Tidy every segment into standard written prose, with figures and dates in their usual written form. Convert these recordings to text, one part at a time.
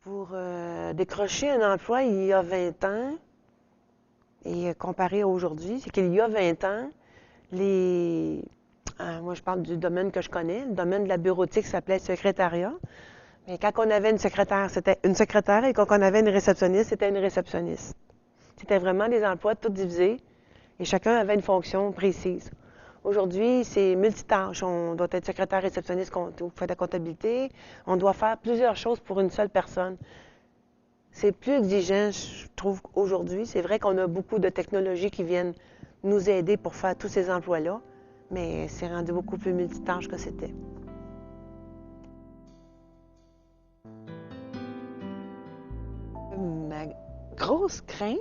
Pour décrocher un emploi il y a 20 ans et comparé à aujourd'hui, c'est qu'il y a 20 ans, moi je parle du domaine que je connais, le domaine de la bureautique s'appelait secrétariat. Mais quand on avait une secrétaire, c'était une secrétaire et quand on avait une réceptionniste, c'était une réceptionniste. C'était vraiment des emplois tout divisés et chacun avait une fonction précise. Aujourd'hui, c'est multitâche. On doit être secrétaire réceptionniste on fait de la comptabilité. On doit faire plusieurs choses pour une seule personne. C'est plus exigeant, je trouve, aujourd'hui. C'est vrai qu'on a beaucoup de technologies qui viennent nous aider pour faire tous ces emplois-là, mais c'est rendu beaucoup plus multitâche que c'était. Ma grosse crainte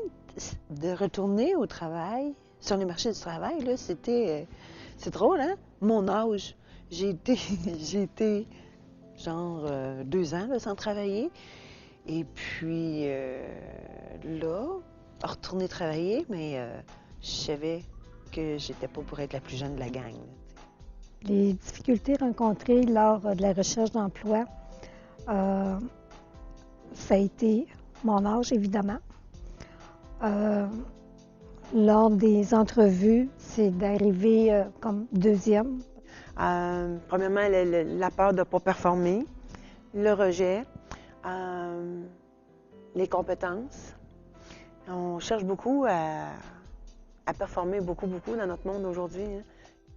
de retourner au travail, sur le marché du travail, là, c'était, c'est drôle, hein? Mon âge. J'ai été genre 2 ans là, sans travailler. Et puis là, retourner travailler, mais je savais que j'étais pas pour être la plus jeune de la gang. Les difficultés rencontrées lors de la recherche d'emploi, ça a été mon âge, évidemment. Lors des entrevues, c'est d'arriver comme deuxième. Premièrement, la peur de ne pas performer, le rejet, les compétences. On cherche beaucoup à performer beaucoup dans notre monde aujourd'hui. Hein.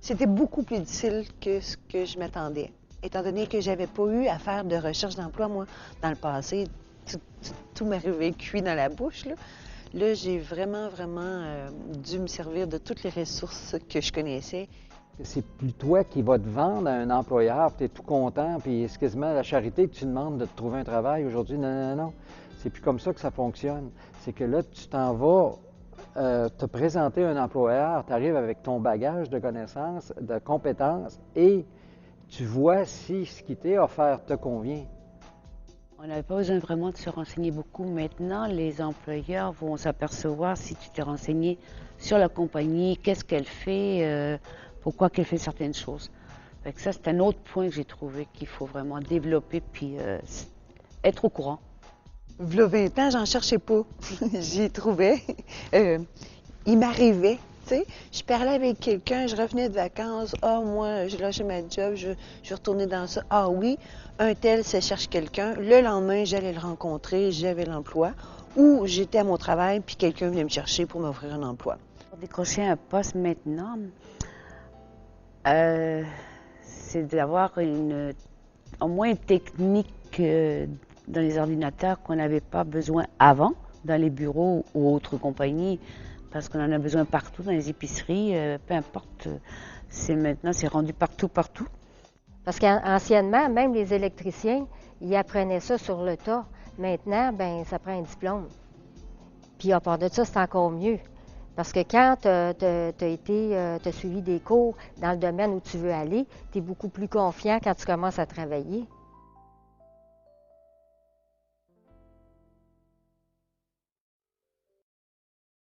C'était beaucoup plus difficile que ce que je m'attendais. Étant donné que j'avais pas eu à faire de recherche d'emploi, moi, dans le passé, tout m'arrivait cuit dans la bouche. Là, j'ai vraiment dû me servir de toutes les ressources que je connaissais. C'est plus toi qui vas te vendre à un employeur, puis tu es tout content, puis c'est quasiment la charité que tu demandes de te trouver un travail aujourd'hui. Non. C'est plus comme ça que ça fonctionne. C'est que là, tu t'en vas te présenter un employeur, tu arrives avec ton bagage de connaissances, de compétences, et tu vois si ce qui t'est offert te convient. On n'avait pas besoin vraiment de se renseigner beaucoup. Maintenant, les employeurs vont s'apercevoir si tu t'es renseigné sur la compagnie, qu'est-ce qu'elle fait, pourquoi qu'elle fait certaines choses. Fait que ça, c'est un autre point que j'ai trouvé qu'il faut vraiment développer puis être au courant. V'là 20 ans, j'en cherchais pas. J'y trouvais. Il m'arrivait, tu sais. Je parlais avec quelqu'un, je revenais de vacances. Ah, moi, j'ai lâché ma job, je vais retourner dans ça. Ah oui, un tel, ça cherche quelqu'un. Le lendemain, j'allais le rencontrer, j'avais l'emploi. Ou j'étais à mon travail, puis quelqu'un venait me chercher pour m'offrir un emploi. Pour décrocher un poste maintenant, c'est d'avoir au moins une technique dans les ordinateurs qu'on n'avait pas besoin avant, dans les bureaux ou autres compagnies, parce qu'on en a besoin partout, dans les épiceries, peu importe. Maintenant, c'est rendu partout. Parce qu'anciennement, même les électriciens, ils apprenaient ça sur le tas. Maintenant, ben ça prend un diplôme. Puis à part de ça, c'est encore mieux. Parce que quand tu as suivi des cours dans le domaine où tu veux aller, tu es beaucoup plus confiant quand tu commences à travailler.